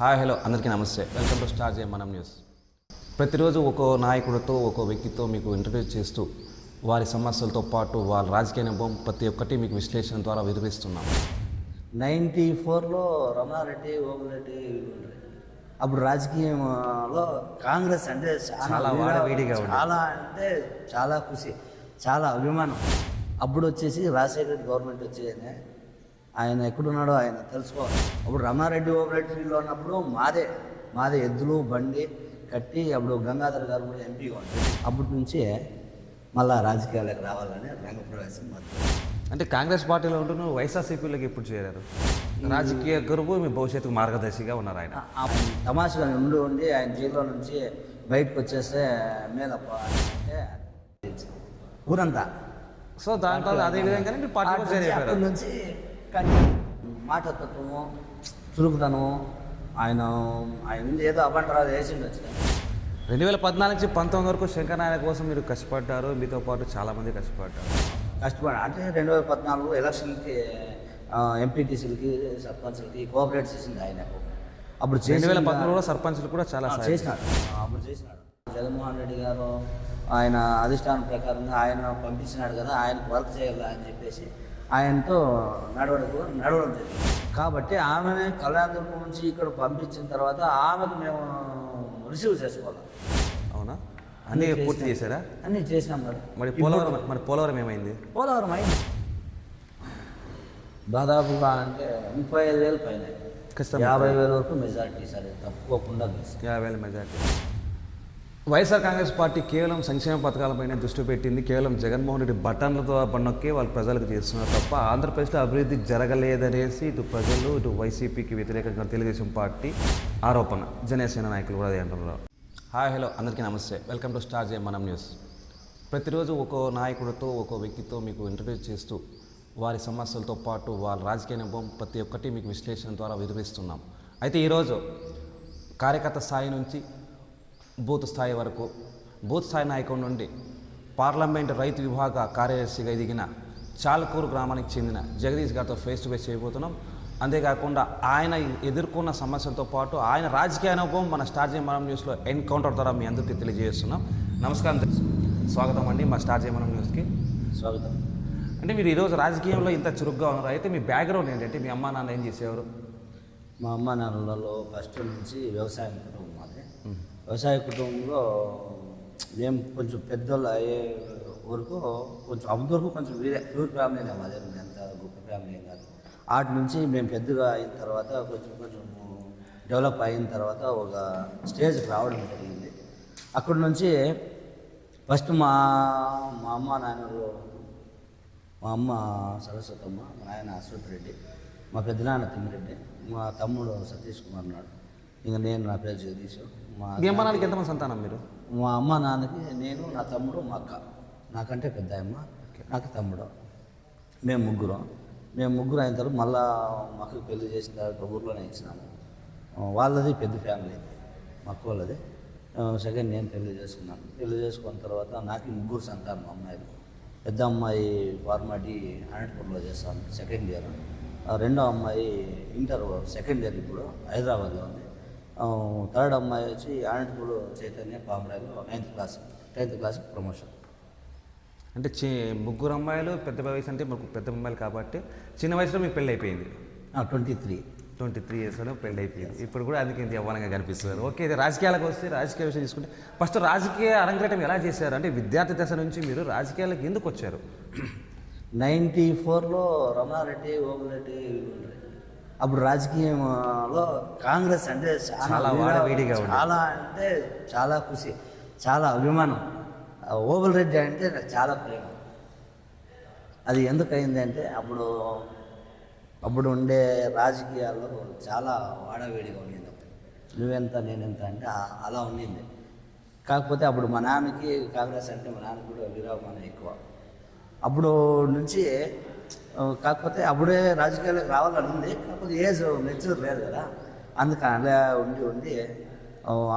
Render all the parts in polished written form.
Hi hello అందరికీ నమస్తే. Welcome to star జే మనం న్యూస్. ప్రతిరోజు ఒక్కో నాయకుడితో ఒక్కో వ్యక్తితో మీకు ఇంటర్వ్యూ చేస్తూ వారి సమస్యలతో పాటు వాళ్ళ రాజకీయ అనుభవం ప్రతి ఒక్కటి మీకు విశ్లేషణ ద్వారా వివరిస్తున్నాం. 94లో రమణారెడ్డి ఓబులరెడ్డి అప్పుడు రాజకీయంలో కాంగ్రెస్ అంటే చాలా అంటే చాలా ఖుషి, చాలా అభిమానం. అప్పుడు వచ్చేసి రాజశేఖర రెడ్డి గవర్నమెంట్ వచ్చేది, ఆయన ఎక్కడున్నాడో ఆయన తెలుసుకోవాలి. అప్పుడు రమణారెడ్డి ఓబులరెడ్డి ఫీల్డ్లో ఉన్నప్పుడు మాదే ఎద్దులు బండి కట్టి అప్పుడు గంగాధర్ గారు కూడా ఎంపీగా ఉంటారు. అప్పటి నుంచి మళ్ళా రాజకీయాలకు రావాలని రంగప్రవేశం అంటే కాంగ్రెస్ పార్టీలో ఉంటూ వైఎస్ఆర్సీపీలోకి ఎప్పుడు చేరారు? రాజకీయ గురువు మీ భవిష్యత్తుకు మార్గదర్శిగా ఉన్నారు. ఆయన తమాషగా ఉండి ఆయన జైల్లో నుంచి బయటకు వచ్చేస్తే మేలప్ప అంటే ఊరంతా. సో దాంట్లో అదే విధంగా మీరు పార్టీ అక్కడి నుంచి కానీ మాటతత్వము చురుకుతనము ఆయన ఏదో అబంటరాలు వేసిండు వచ్చిన 2014 నుంచి 19 వరకు శంకరనారాయణ కోసం మీరు కష్టపడ్డారు. మీతో పాటు చాలామంది కష్టపడ్డారు. అంటే 2014 ఎలక్షన్కి ఎంపీటీసీలకి సర్పంచ్లకి కోఆపరేట్ చేసింది ఆయన. అప్పుడు 2013లో సర్పంచ్లు కూడా చాలా చేసినాడు. అప్పుడు చేసినాడు జగన్మోహన్ రెడ్డి గారు. ఆయన అధిష్టానం ప్రకారంగా ఆయన పంపించినాడు కదా, ఆయనకు వర్క్ చేయాలి అని చెప్పేసి ఆయనతో నడవడం జరిగింది. కాబట్టి ఆమెని కళ్యాణదుర్గం నుంచి ఇక్కడ పంపించిన తర్వాత ఆమెకు మేము రిసీవ్ చేసుకోవాలి. అవునా? అన్నీ పూర్తి చేశారా? అన్నీ చేసినాం. మరి పోలవరం ఏమైంది? పోలవరం అయింది దాదాపుగా అంటే 35,000 పైన, 50,000 వరకు మెజార్టీ. సరే తప్పుకోకుండా 50,000 మెజార్టీ. వైఎస్ఆర్ కాంగ్రెస్ పార్టీ కేవలం సంక్షేమ పథకాలపైన దృష్టి పెట్టింది. కేవలం జగన్మోహన్ రెడ్డి బటన్లతో పన్నొక్కి వాళ్ళు ప్రజలకు చేస్తున్నారు తప్ప ఆంధ్రప్రదేశ్లో అభివృద్ధి జరగలేదనేసి ఇటు ప్రజలు ఇటు వైసీపీకి వ్యతిరేకంగా తెలుగుదేశం పార్టీ ఆరోపణ. జనసేన నాయకులు కూడా అదే అంటున్నారు. హాయ్ హలో అందరికీ నమస్తే. వెల్కమ్ టు స్టార్ జే మనం న్యూస్. ప్రతిరోజు ఒక్కో నాయకుడితో ఒక్కో వ్యక్తితో మీకు ఇంటర్వ్యూ చేస్తూ వారి సమస్యలతో పాటు వాళ్ళ రాజకీయ అనుభవం ప్రతి ఒక్కటి మీకు విశ్లేషణ ద్వారా వివరిస్తున్నాం. అయితే ఈరోజు కార్యకర్త స్థాయి నుంచి బూత్ స్థాయి వరకు, బూత్ స్థాయి నాయకుడి నుండి పార్లమెంటు రైతు విభాగ కార్యదర్శిగా ఎదిగిన చాలకూరు గ్రామానికి చెందిన జగదీష్ గారితో ఫేస్ టు ఫేస్ చేయబోతున్నాం. అంతేకాకుండా ఆయన ఎదుర్కొన్న సమస్యలతో పాటు ఆయన రాజకీయ అనుభవం మన స్టార్ జే మనం న్యూస్లో ఎన్కౌంటర్ ద్వారా మీ అందరికీ తెలియజేస్తున్నాం. నమస్కారం, స్వాగతం అండి మా స్టార్ జే మనం న్యూస్కి. స్వాగతం. అంటే మీరు ఈరోజు రాజకీయంలో ఇంత చురుగ్గా ఉన్నారు. అయితే మీ బ్యాక్గ్రౌండ్ ఏంటంటే మీ అమ్మా నాన్న ఏం చేసేవారు? మా అమ్మ నాన్నలలో ఫస్ట్ నుంచి వ్యవసాయం కుటుంబం మాది. వ్యవసాయ కుటుంబంలో మేము కొంచెం పెద్దోళ్ళు అయ్యే వరకు కొంచెం అంతవరకు కొంచెం ప్యూర్ ఫ్యామిలీనే మాది, ఎంత గొప్ప ఫ్యామిలీ కాదు. వాటి నుంచి మేము పెద్దగా అయిన తర్వాత కొంచెం డెవలప్ అయిన తర్వాత ఒక స్టేజ్కి రావడం జరిగింది. అక్కడి నుంచి ఫస్ట్ మా అమ్మ నాన్నలు, మా అమ్మ సరస్వతమ్మ, మా నాయన అశ్వత్ రెడ్డి, మా పెద్దనాన్న తిమ్మిరెడ్డి, మా తమ్ముడు సతీష్ కుమార్ నాడు, ఇంకా నేను, నా పేరు జగదీష్. మా అమ్మ నాన్నకి ఎంతమంది సంతానం మీరు? మా అమ్మ నాన్నకి నేను, నా తమ్ముడు, మా అక్క. నాకంటే పెద్ద అమ్మ, నాకు తమ్ముడు. మేము ముగ్గురు అయిన తర్వాత మళ్ళా మాకు పెళ్లి చేసిన తర్వాత ఊర్లోనే ఇచ్చినాము. వాళ్ళది పెద్ద ఫ్యామిలీ, మా అక్క వాళ్ళది. సెకండ్ నేను పెళ్లి చేసుకున్నాను. పెళ్లి చేసుకున్న తర్వాత నాకు 3 సంతానం అమ్మాయిలు. పెద్ద అమ్మాయి ఫార్మాటీ అనంతపురంలో చేస్తాను, సెకండ్ ఇయర్. రెండో అమ్మాయి ఇంటర్ సెకండ్ ఇయర్, ఇప్పుడు హైదరాబాద్లో ఉంది. థర్డ్ అమ్మాయి వచ్చి అనంతపురం చైతన్య పామరాయిలో 10th క్లాస్ ప్రమోషన్. అంటే 3 అమ్మాయిలు, పెద్ద వయసు అంటే మాకు పెద్ద అమ్మాయిలు కాబట్టి చిన్న వయసులో మీకు పెళ్ళి అయిపోయింది. 23 ఇయర్స్లో పెళ్ళి అయిపోయింది. ఇప్పుడు కూడా అందుకే ఇంత యవ్వనంగా కనిపిస్తున్నారు. ఓకే, ఇది రాజకీయాలకు వస్తే రాజకీయ విషయం తీసుకుంటే ఫస్ట్ రాజకీయ అరంగేటం ఎలా చేశారు? అంటే విద్యార్థి దశ నుంచి మీరు రాజకీయాలకు ఎందుకు వచ్చారు? 94లో రమణారెడ్డి ఓబులరెడ్డి అప్పుడు రాజకీయంలో కాంగ్రెస్ అంటే చాలా అంటే చాలా ఖుషి, చాలా అభిమానం. ఓబులరెడ్డి అంటే నాకు చాలా ప్రేమ. అది ఎందుకు అయింది అంటే అప్పుడు ఉండే రాజకీయాల్లో చాలా వాడవేడిగా ఉండింది. నువ్వెంత నేనెంత అంటే అలా ఉండింది. కాకపోతే అప్పుడు మా నాన్నకి కాంగ్రెస్ అంటే మా నాన్నకి కూడా విరామానం ఎక్కువ. అప్పుడు నుంచి కాకపోతే అప్పుడే రాజకీయాలకు రావాలని ఉంది, కాకపోతే ఏజ్ మెచ్యూర్ లేదు కదా, అందుకని అలా ఉండి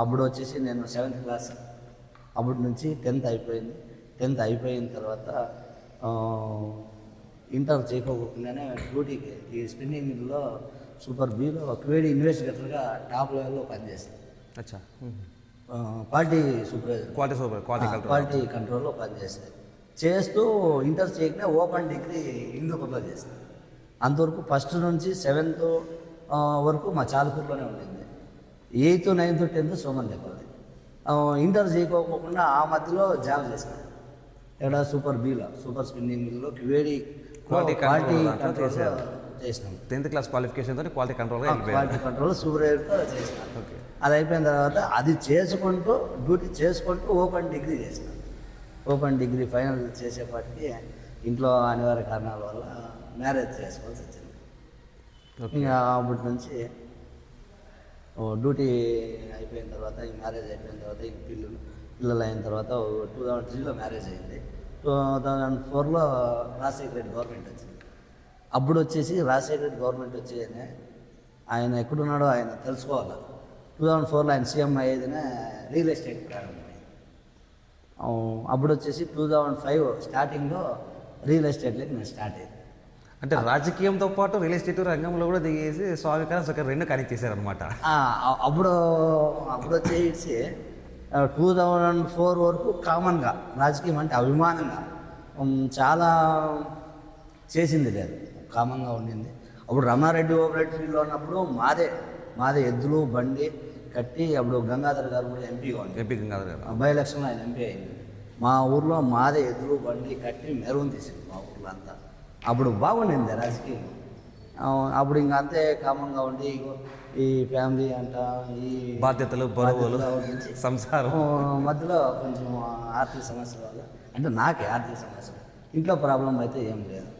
అప్పుడు వచ్చేసి నేను 7th క్లాస్. అప్పటి నుంచి 10th అయిపోయింది. 10th అయిపోయిన తర్వాత ఇంటర్ చేయకోకుండానే డ్యూటీకి ఈ స్పిన్నింగ్ మిల్లో సూపర్ బిలో క్వేడీ ఇన్వెస్టిగేటర్గా టాప్ లెవెల్లో పనిచేస్తాను. అచ్చా. క్వాలిటీ సూపర్వైజర్, క్వాలిటీ కంట్రోల్లో పనిచేస్తాను. చేస్తూ ఇంటర్ చేయకనే ఓపెన్ డిగ్రీ హిందూపూర్లో చేస్తాను. అంతవరకు ఫస్ట్ నుంచి 7th వరకు మా చాలకూరులోనే ఉండింది. 8th, 9th, 10th సోమన్ చెప్పాలి. ఇంటర్ చేయకోకుండా ఆ మధ్యలో జాబ్ చేస్తాను. ఇక్కడ సూపర్ బీలో సూపర్ స్పిన్నింగ్ మిల్లో క్వేడీ క్వాలిటీ చేసినాం. 10th క్లాస్ క్వాలిఫికేషన్తో క్వాలిటీ కంట్రోల్ సూపర్వైజర్తో చేసినాం. అది అయిపోయిన తర్వాత అది చేసుకుంటూ డ్యూటీ చేసుకుంటూ ఓపెన్ డిగ్రీ చేసినాం. ఓపెన్ డిగ్రీ ఫైనల్ చేసేపాటికి ఇంట్లో అనివార్య కారణాల వల్ల మ్యారేజ్ చేసుకోవాల్సి వచ్చింది. ఇంకా అప్పటి నుంచి డ్యూటీ అయిపోయిన తర్వాత ఈ మ్యారేజ్ అయిపోయిన తర్వాత ఇంక పిల్లలు అయిన తర్వాత 2003లో మ్యారేజ్ అయింది. 2004లో రాజశేఖర రెడ్డి గవర్నమెంట్ వచ్చింది. అప్పుడు వచ్చేసి రాజశేఖర రెడ్డి గవర్నమెంట్ వచ్చేనే ఆయన ఎక్కడున్నాడో ఆయన తెలుసుకోవాలి. 2004లో ఆయన సీఎం అయ్యేదినే రియల్ ఎస్టేట్ ప్రారంభం. అప్పుడు వచ్చేసి 2005 స్టార్టింగ్లో రియల్ ఎస్టేట్లోకి నేను స్టార్ట్ అయ్యింది. అంటే రాజకీయంతో పాటు రియల్ ఎస్టేట్ రంగంలో కూడా దిగేసి స్వామి రెండు కనెక్ట్ చేశారనమాట. అప్పుడు వచ్చేసి 2004 వరకు కామన్గా రాజకీయం అంటే అభిమానంగా చాలా చేసింది లేదు, కామన్గా ఉండింది. అప్పుడు రమణారెడ్డి ఓపెరేట్ ఫీల్డ్లో ఉన్నప్పుడు మాదే ఎద్దులు బండి కట్టి అప్పుడు గంగాధర్ గారు కూడా ఎంపీగా ఉంది. ఎంపీ గంగాధర్ గారు బై ఎలక్షన్లో ఆయన ఎంపీ అయింది. మా ఊర్లో మాదే ఎద్దులు బండి కట్టి మెరుగు తీసింది మా ఊర్లో అంతా. అప్పుడు బాగుండింది రాజకీయం. అప్పుడు ఇంకా అంతే కామన్గా ఉండి ఈ ఫ్యామిలీ అంట ఈ బాధ్యతలు బరువులు సంసారం మధ్యలో కొంచెం ఆర్థిక సమస్య వల్ల అంటే నాకే ఆర్థిక సమస్య, ఇంట్లో ప్రాబ్లం అయితే ఏం లేదు.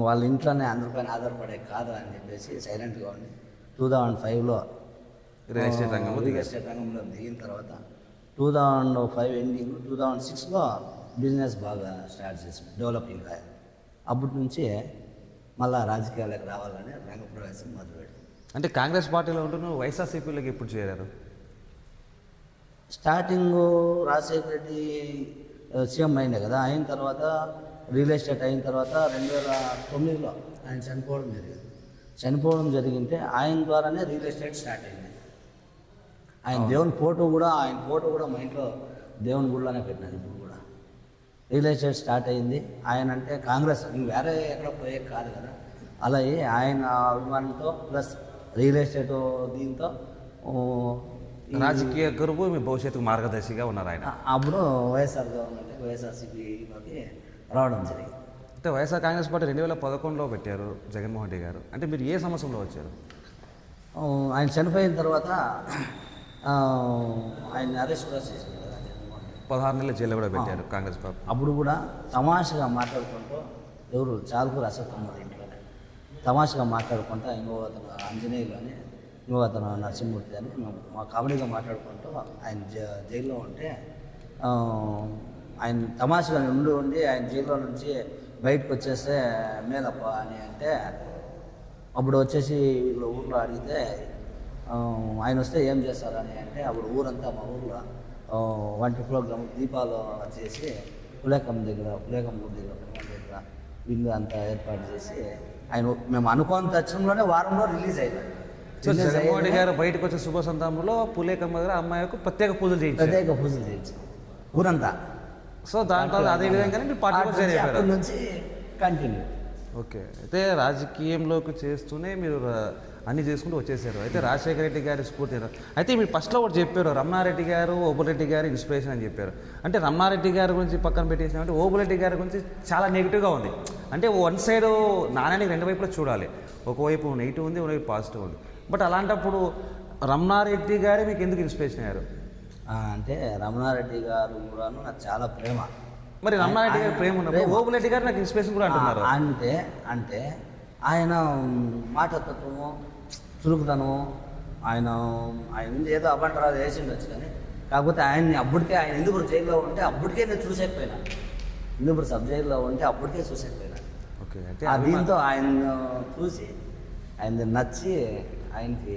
వాళ్ళ ఇంట్లోనే అందరిపైన ఆధారపడే కాదు అని చెప్పేసి సైలెంట్గా ఉండి 2005లో రియల్ ఎస్టేట్ రంగంలో దిగిన తర్వాత 2005 ఎండింగ్ 2006లో బిజినెస్ బాగా స్టార్ట్ చేసి డెవలపింగ్ అయ్యాయి. అప్పటి నుంచి మళ్ళీ రాజకీయాలకు రావాలని రంగ ప్రవేశం మొదలుపెట్టాను. అంటే కాంగ్రెస్ పార్టీలో ఉంటున్న వైఎస్ఆర్సీపీలోకి ఎప్పుడు చేరారు? స్టార్టింగ్ రాజశేఖర రెడ్డి సీఎం అయిండే కదా, అయిన తర్వాత రియల్ ఎస్టేట్ అయిన తర్వాత 2009లో ఆయన చనిపోవడం జరిగింటే ఆయన ద్వారానే రియల్ ఎస్టేట్ స్టార్ట్ అయింది. ఆయన దేవుని ఫోటో కూడా మా ఇంట్లో దేవుని గుడిలోనే పెట్టినారు. ఇప్పుడు కూడా రియల్ ఎస్టేట్ స్టార్ట్ అయింది. ఆయన అంటే కాంగ్రెస్ వేరే ఎక్కడ పోయే కాదు కదా, అలాగే ఆయన అభిమానంతో ప్లస్ రియల్ ఎస్టేట్ దీంతో రాజకీయ గురువు మీ భవిష్యత్తుకు మార్గదర్శిగా ఉన్నారు ఆయన. అప్పుడు వైఎస్ఆర్ గవర్నమెంట్ వైఎస్ఆర్సీపీలోకి రావడం జరిగింది. అంటే వైఎస్ఆర్ కాంగ్రెస్ పార్టీ 2011లో పెట్టారు జగన్మోహన్ రెడ్డి గారు. అంటే మీరు ఏ సంవత్సరంలో వచ్చారు? ఆయన చనిపోయిన తర్వాత ఆయన అరెస్ట్ కూడా చేశారు కదా, 16 నెలల జైల్లో కూడా పెట్టారు కాంగ్రెస్ పార్టీ. అప్పుడు కూడా తమాషగా మాట్లాడుకుంటూ ఎవరు చాలకూరు అసత్తున్నారు ఇంట్లోనే తమాషగా మాట్లాడుకుంటూ ఇంకో అతను ఆంజనేయులు అని ఇంకో అతను నరసింహమూర్తి అని మా కామెడీగా మాట్లాడుకుంటూ ఆయన జైల్లో ఉంటే ఆయన తమాషగా ఉండి ఆయన జైల్లో నుంచి బయటకు వచ్చేస్తే మేలప్ప అని అంటే అప్పుడు వచ్చేసి వీళ్ళు ఊర్లో అడిగితే ఆయన వస్తే ఏం చేస్తారని అంటే అప్పుడు ఊరంతా మా ఊర్లో వంటి ప్రోగ్రామ్ దీపాలు చేసి పులేకమ్మ దగ్గర విందు అంతా ఏర్పాటు చేసి ఆయన మేము అనుకోని తక్షణంలోనే వారంలో రిలీజ్ అయ్యారు. జగన్మోహన్ రెడ్డి గారు బయటకు వచ్చే శుభ సందర్భంలో పులేకమ్మ దగ్గర అమ్మాయికి ప్రత్యేక పూజలు చేయించి ఊరంతా. సో దాంట్లో అదే విధంగానే మీరు పార్టీ నుంచి కంటిన్యూ. ఓకే, అయితే రాజకీయంలోకి చేస్తూనే మీరు అన్నీ చేసుకుంటూ వచ్చేసారు. అయితే రాజశేఖర రెడ్డి గారి స్ఫూర్తి అయితే మీరు ఫస్ట్లో ఒకటి చెప్పారు, రమణారెడ్డి గారు ఓబులరెడ్డి గారు ఇన్స్పిరేషన్ అని చెప్పారు. అంటే రమణారెడ్డి గారి గురించి పక్కన పెట్టేసామంటే ఓబులరెడ్డి గారి గురించి చాలా నెగిటివ్గా ఉంది. అంటే వన్ సైడ్ నాణ్యానికి రెండు వైపులా చూడాలి, ఒకవైపు నెగిటివ్ ఉంది, ఒకవైపు పాజిటివ్ ఉంది. బట్ అలాంటప్పుడు రమణారెడ్డి గారే మీకు ఎందుకు ఇన్స్పిరేషన్ అయ్యారు? అంటే రమణారెడ్డి గారు కూడా నాకు చాలా ప్రేమ. మరి రమణారెడ్డి గారు ప్రేమ ఉన్నప్పుడు ఓబులరెడ్డి గారు నాకు ఇన్స్పిరేషన్ కూడా అంటున్నారు. అంటే ఆయన మాటతత్వము చురుకుతనము ఆయన ఏదో అబంటరాలు వేసిండొచ్చు, కానీ కాకపోతే ఆయన ఎందుకు జైల్లో ఉంటే అప్పటికే నేను చూసేకపోయినా, ఎందుకు సబ్ జైల్లో ఉంటే అప్పటికే చూసేకపోయినా. ఓకే, అంటే దీంతో ఆయన చూసి ఆయన నచ్చి ఆయనకి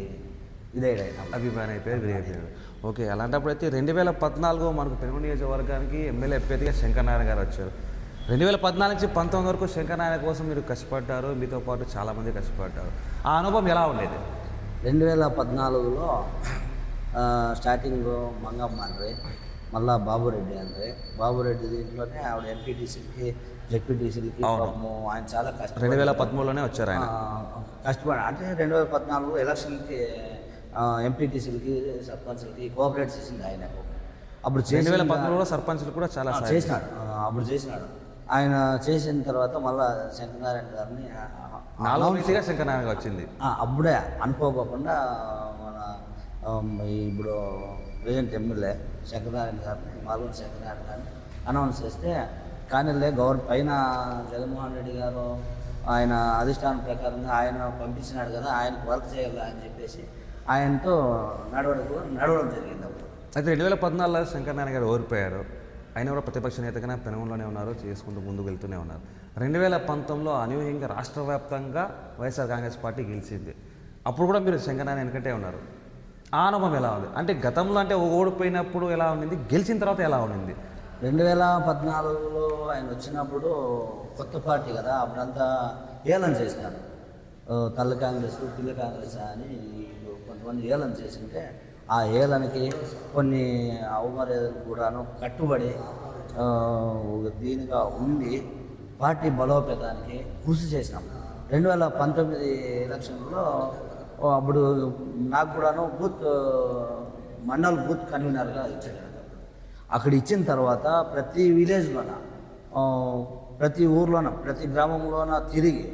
అభిమాని అయిపోయారు. ఓకే, అలాంటప్పుడు అయితే 2014 మనకు పెనుగొండ నియోజకవర్గానికి ఎమ్మెల్యే అభ్యర్థిగా శంకరనారాయణ గారు వచ్చారు. 2014 నుంచి 19 వరకు శంకరనారాయణ కోసం మీరు కష్టపడ్డారు, మీతో పాటు చాలామంది కష్టపడ్డారు. ఆ అనుభవం ఎలా ఉండేది? 2014లో స్టార్టింగ్ మంగమ్మ అండ్రి, మళ్ళా బాబురెడ్డి అండ్రి. బాబురెడ్డి దీంట్లోనే ఆవిడ ఎంపీటీసీలకి జెడ్పీటీసీలకి ఆయన చాలా కష్టం. 2013లోనే వచ్చారు ఆయన. కష్టపడి అంటే 2014 ఎలక్షన్కి ఎంపీటీసీలకి సర్పంచ్లకి కోఆపరేట్ చేసింది ఆయన. అప్పుడు 2013లో సర్పంచ్లు కూడా చాలా చేసినాడు. అప్పుడు చేసినాడు ఆయన. చేసిన తర్వాత మళ్ళా శంకరనారాయణ గారిని 4 శంకరనారాయణ వచ్చింది. అప్పుడే అనుకోకుండా మన ఇప్పుడు ప్రజెంట్ ఎమ్మెల్యే శంకరనారాయణ గారిని, మాలూరు శంకరనారాయణ గారిని అనౌన్స్ చేస్తే, కానీ పైన జగన్మోహన్ రెడ్డి గారు ఆయన అధిష్టానం ప్రకారంగా ఆయన పంపించినాడు కదా, ఆయనకు వర్క్ చేయాలి అని చెప్పేసి ఆయనతో నడవడం జరిగింది. అప్పుడు అయితే 2014లో శంకరనారాయణ గారు ఓడిపోయారు. ఆయన కూడా ప్రతిపక్ష నేతగానే పెనుగొండలోనే ఉన్నారు, చేసుకుంటూ ముందుకు వెళ్తూనే ఉన్నారు. 2019లో అనూహ్యంగా రాష్ట్ర వ్యాప్తంగా వైఎస్ఆర్ కాంగ్రెస్ పార్టీ గెలిచింది. అప్పుడు కూడా మీరు శంకరనారాయణ వెనకటే ఉన్నారు. ఆ అనుభవం ఎలా ఉంది? అంటే గతంలో అంటే ఓడిపోయినప్పుడు ఎలా ఉండింది, గెలిచిన తర్వాత ఎలా ఉండింది? 2014లో ఆయన వచ్చినప్పుడు కొత్త పార్టీ కదా, అప్పుడంతా ఏలం చేసినారు. తల్లి కాంగ్రెస్, పిల్ల కాంగ్రెస్ అని కొంతమంది ఏలం చేసింటే, ఆ ఏలానికి కొన్ని అవమర్యాదలు కూడాను కట్టుబడి దీనిగా ఉండి పార్టీ బలోపేతానికి కృషి చేసినాం. 2019 ఎలక్షన్లో అప్పుడు నాకు కూడాను మండల్ బూత్ కన్వీనర్గా ఇచ్చాడు. అక్కడ ఇచ్చిన తర్వాత ప్రతి విలేజ్లోన, ప్రతి ఊర్లోన, ప్రతి గ్రామంలోన తిరిగి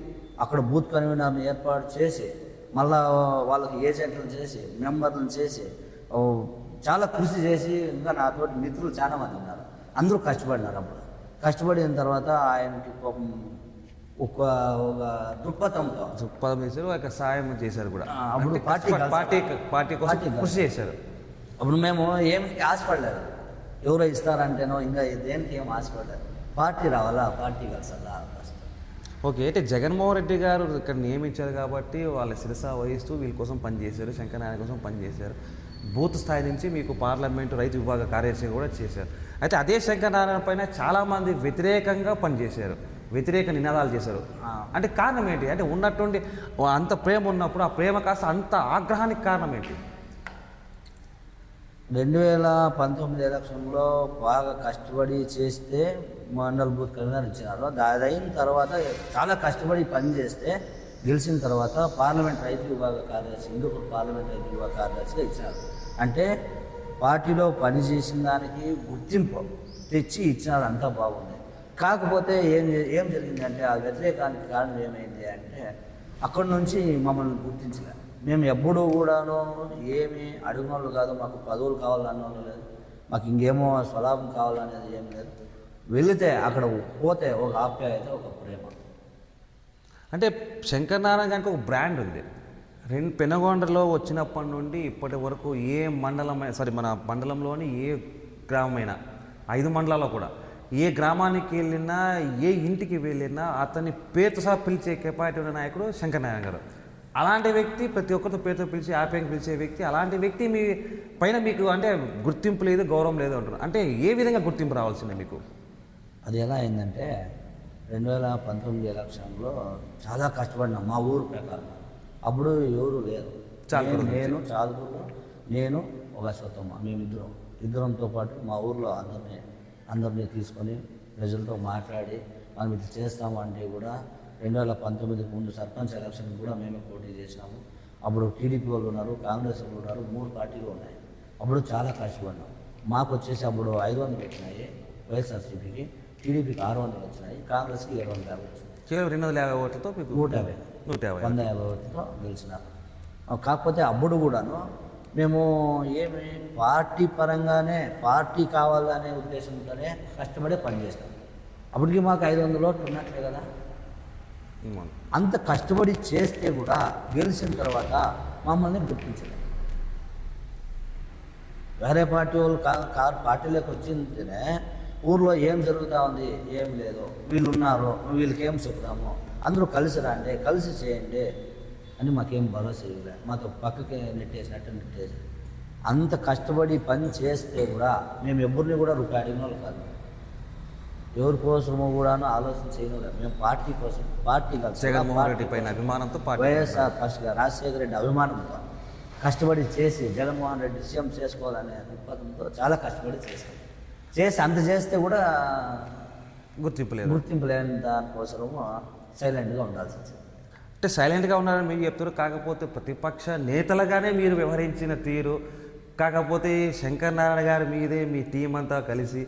అక్కడ బూత్ కన్వీనర్ని ఏర్పాటు చేసి, మళ్ళా వాళ్ళకి ఏజెంట్లను చేసి, మెంబర్లను చేసి చాలా కృషి చేసి, ఇంకా నాతోటి మిత్రులు చాలా మంది ఉన్నారు, అందరూ కష్టపడినారు. అప్పుడు కష్టపడిన తర్వాత ఆయనకి ఒక దృక్పథం చేశారు, ఒక సాయం చేశారు కూడా. అప్పుడు పార్టీ కోసం కృషి చేశారు. అప్పుడు మేము ఏమిటి ఆశపడలేదు, ఎవరో ఇస్తారంటేనో ఇంకా దేనికి ఏం ఆశపడలేదు. పార్టీ రావాలా, పార్టీ కలిసాలా. ఓకే, అయితే జగన్మోహన్ రెడ్డి గారు ఇక్కడ నియమించారు కాబట్టి వాళ్ళ శిరస వహిస్తూ వీళ్ళ కోసం పనిచేశారు, శంకరనారాయణ కోసం పనిచేశారు. బూత్ స్థాయి నుంచి మీకు పార్లమెంటు రైతు విభాగ కార్యదర్శి కూడా చేశారు. అయితే అదే శంకరనారాయణ పైన చాలామంది వ్యతిరేకంగా పనిచేశారు, వ్యతిరేక నినాదాలు చేశారు. అంటే కారణం ఏంటి? అంటే ఉన్నట్టుండి అంత ప్రేమ ఉన్నప్పుడు ఆ ప్రేమ కాస్త అంత ఆగ్రహానికి కారణం ఏంటి? 2019 ఎలక్షన్లో బాగా కష్టపడి చేస్తే మండల్ బూత్ కన్వీనర్ ఇచ్చినారు. అది అయిన తర్వాత చాలా కష్టపడి పని చేస్తే గెలిచిన తర్వాత పార్లమెంట్ రైతు విభాగ కార్యదర్శి, హిందూపూర్ పార్లమెంట్ రైతు విభాగ కార్యదర్శిగా ఇచ్చినారు. అంటే పార్టీలో పనిచేసిన దానికి గుర్తింపు తెచ్చి ఇచ్చినారు, అంతా బాగుంది. కాకపోతే ఏం జరిగిందంటే ఆ వ్యతిరేకానికి కారణం ఏమైంది అంటే, అక్కడి నుంచి మమ్మల్ని గుర్తించలే. మేము ఎప్పుడూ కూడాను ఏమి అడుగునోళ్ళు కాదు, మాకు పదవులు కావాలన్నోళ్ళు లేదు, మాకు ఇంకేమో స్వలాభం కావాలనేది ఏం లేదు. వెళితే అక్కడ పోతే ఒక ఆప్యాయత, ఒక ప్రేమ. అంటే శంకరనారాయణ గారికి ఒక బ్రాండ్ ఉంది. పెనుగొండలో వచ్చినప్పటి నుండి ఇప్పటి వరకు ఏ మన మండలంలోని ఏ గ్రామమైనా, 5 మండలాల్లో కూడా ఏ గ్రామానికి వెళ్ళినా, ఏ ఇంటికి వెళ్ళినా అతని పేరుతో సహా పిలిచే కెపాసిటీ ఉన్న నాయకుడు శంకరనారాయణ గారు. అలాంటి వ్యక్తి ప్రతి ఒక్కరితో పేరుతో పిలిచి ఆప్యాయంగా పిలిచే వ్యక్తి. అలాంటి వ్యక్తి మీ పైన మీకు అంటే గుర్తింపు లేదు, గౌరవం లేదు అంటున్నారు. అంటే ఏ విధంగా గుర్తింపు రావాల్సిందే మీకు? అది ఎలా అయిందంటే 2019 ఎలక్షన్లో చాలా కష్టపడినా మా ఊరు ప్రకారం. అప్పుడు ఎవరు లేరు, నేను చాలుకూరులో, నేను ఒక అశ్వత్థమ్మ, మేమిద్దరంతో పాటు మా ఊర్లో అందరినీ తీసుకొని ప్రజలతో మాట్లాడి మనం ఇట్లా చేస్తాము అంటే కూడా 2019 ముందు సర్పంచ్ ఎలక్షన్ కూడా మేమే పోటీ చేసినాము. అప్పుడు టీడీపీ వాళ్ళు ఉన్నారు, కాంగ్రెస్ వాళ్ళు ఉన్నారు, 3 పార్టీలు ఉన్నాయి. అప్పుడు చాలా కష్టపడినాం. మాకు వచ్చేసి అప్పుడు 500 వచ్చినాయి వైఎస్ఆర్సీపీకి, టీడీపీకి 600 వచ్చినాయి, కాంగ్రెస్కి 750 వచ్చినాయి. కేవలం 250 ఓట్లతో 150 ఓట్లతో గెలిచినారు. కాకపోతే అప్పుడు కూడాను మేము ఏమి పార్టీ పరంగానే, పార్టీ కావాలనే ఉద్దేశంతోనే కష్టపడే పనిచేస్తాం. అప్పటికి మాకు 500 ఓట్లు ఉన్నట్లే కదా. అంత కష్టపడి చేస్తే కూడా గెలిచిన తర్వాత మమ్మల్ని గుర్తించలేదు. వేరే పార్టీ వాళ్ళు పార్టీలోకి వచ్చింటేనే ఊర్లో ఏం జరుగుతూ ఉంది, ఏం లేదు, వీళ్ళు ఉన్నారు, వీళ్ళకి ఏం చెప్తాము, అందరూ కలిసి రండి, కలిసి చేయండి అని మాకేం భరోసా ఇవ్వలేదు. మాతో పక్కకి నెట్టేసి అంత కష్టపడి పని చేస్తే కూడా మేము ఎవరిని కూడా రూపాయి అడిగిన వాళ్ళు కాదు. ఎవరి కోసమో కూడాను ఆలోచన చేయడం లేదు. మేము పార్టీ కోసం, పార్టీ కాదు, జగన్మోహన్ రెడ్డి పైన అభిమానంతో పార్టీ వైఎస్ఆర్ ఫస్ట్గా రాజశేఖర రెడ్డి అభిమానంతో కష్టపడి చేసి జగన్మోహన్ రెడ్డి సీఎం చేసుకోవాలనే దృక్పథంతో చాలా కష్టపడి చేసి అంత చేస్తే కూడా గుర్తింపు లేని దానికోసము సైలెంట్గా ఉండాల్సి వచ్చింది. అంటే సైలెంట్గా ఉన్నారని మీరు చెప్తారు. కాకపోతే ప్రతిపక్ష నేతలుగానే మీరు వ్యవహరించిన తీరు, కాకపోతే శంకర్ నారాయణ గారి మీదే మీ టీం అంతా కలిసి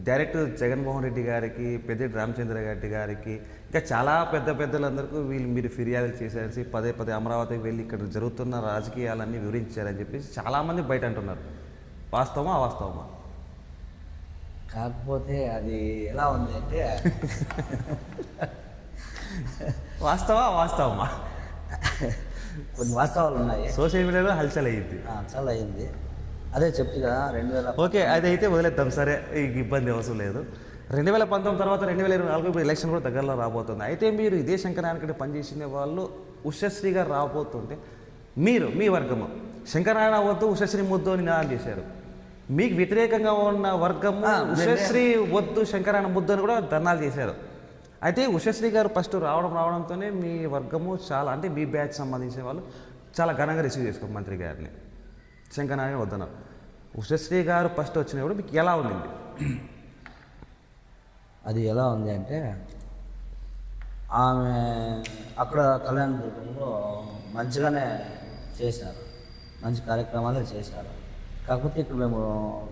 డైరెక్ట్ జగన్మోహన్ రెడ్డి గారికి, పెద్దిరెడ్డి రామచంద్ర రెడ్డి గారికి, ఇంకా చాలా పెద్దలందరికీ మీరు ఫిర్యాదులు చేసేసి పదే అమరావతికి వెళ్ళి ఇక్కడ జరుగుతున్న రాజకీయాలన్నీ వివరించారని చెప్పేసి చాలామంది బయట అంటున్నారు. వాస్తవమా అవాస్తవమా? కాకపోతే అది ఎలా ఉంది అంటే వాస్తవమా కొన్ని వాస్తవాలు ఉన్నాయి. సోషల్ మీడియాలో హల్చల్ అయ్యింది, చాలా అయింది. అదే చెప్తే కదా 2000. ఓకే, అదైతే వదిలేద్దాం, సరే, ఈ ఇబ్బంది అవసరం లేదు. 2019 తర్వాత 2024 ఇప్పుడు ఎలక్షన్ కూడా దగ్గరలో రాబోతుంది. అయితే మీరు ఇదే శంకరనారాయణ పనిచేసిన వాళ్ళు ఉషశ్రీ గారు రాబోతుంటే మీరు మీ వర్గము శంకరనారాయణ వద్దు ఉషశ్రీ ముద్దు అని నినాదం చేశారు. మీకు వ్యతిరేకంగా ఉన్న వర్గము ఉషశ్రీ వద్దు శంకరనారాయణ ముద్దు అని కూడా ధర్నాలు చేశారు. అయితే ఉషశ్రీ గారు ఫస్ట్ రావడంతోనే మీ వర్గము చాలా, అంటే మీ బ్యాచ్ సంబంధించిన వాళ్ళు చాలా ఘనంగా రిసీవ్ చేసుకోరు మంత్రి గారిని. శంకరనారాయణ వద్దన్నారు. ఉషశ్రీ గారు ఫస్ట్ వచ్చినప్పుడు మీకు ఎలా ఉండింది? అది ఎలా ఉంది అంటే ఆమె అక్కడ కళ్యాణదుర్గంలో మంచిగానే చేశారు, మంచి కార్యక్రమాలే చేశారు. కాకపోతే ఇక్కడ మేము